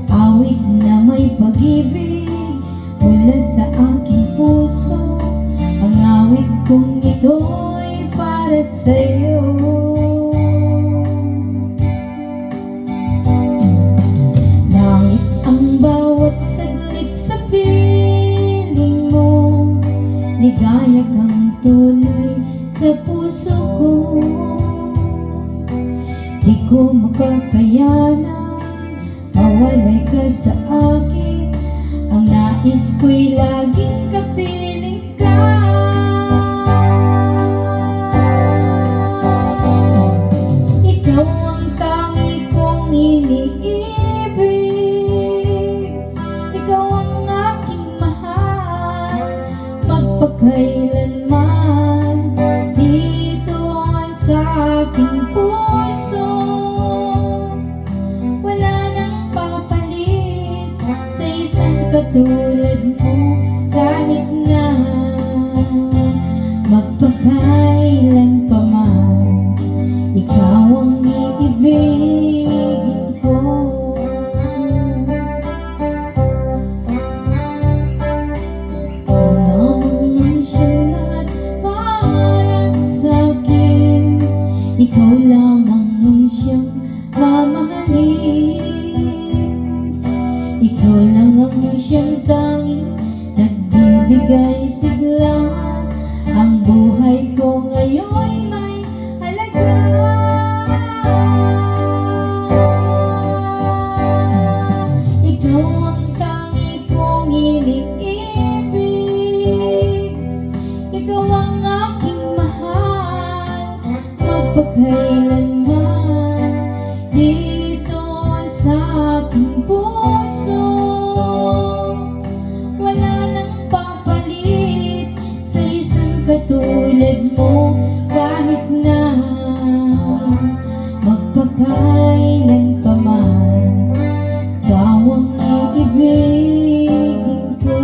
Awit na may pag-ibig mula sa aking puso. Ang awit kong ito'y para sa'yo. Langit ang bawat saglit sa piling mo, ligaya kang tunay sa puso ko. Di ko makakayanan mawalay ka sa akin, ang nais ko'y laging kapiling ka. Ikaw ang tangi kong iniibig, ikaw ang aking mahal, magpakailanman dito sa aking puso. Katulad mo kahit na magpakailan pa man, ikaw ang iibigin ko. Lamang siya lahat para sa'kin, ikaw lamang ang siyang mamahalin. Ikaw lang ang siyang tanging nagbibigay sigla. Ang buhay ko ngayon'y may halaga. Ikaw ang tangi kong iniibig, ikaw ang aking mahal, magpakailanman dito sa aking puso. Wala nang papalit sa isang katulad mo, kahit na magpakailan pa man, ikaw ang iibigin ko.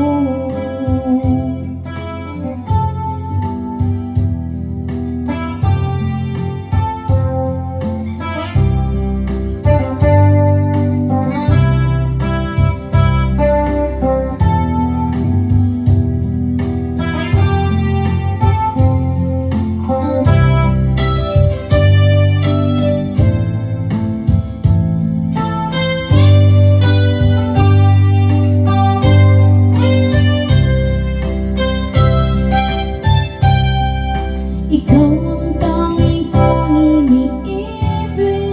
Ikaw ang tangi kong iniibig,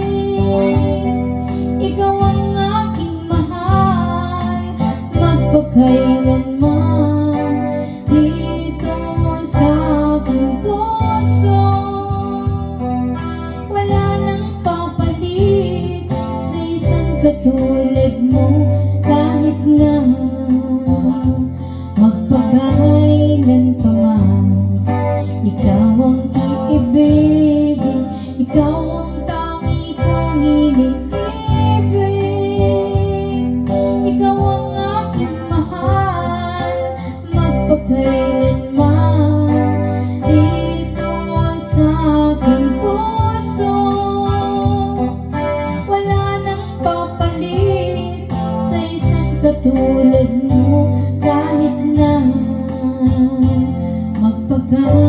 ikaw ang aking mahal, magpakailanman dito sa aking puso. Wala nang papalit sa isang katulad mo, kahit na magpakailan pa man, ikaw ang iibigin, ikaw ang tangi kong iniibig, ikaw ang aking mahal, magpakailanman dito sa aking puso. Wala nang papalit sa isang katulad mo, kahit na magpakailanman.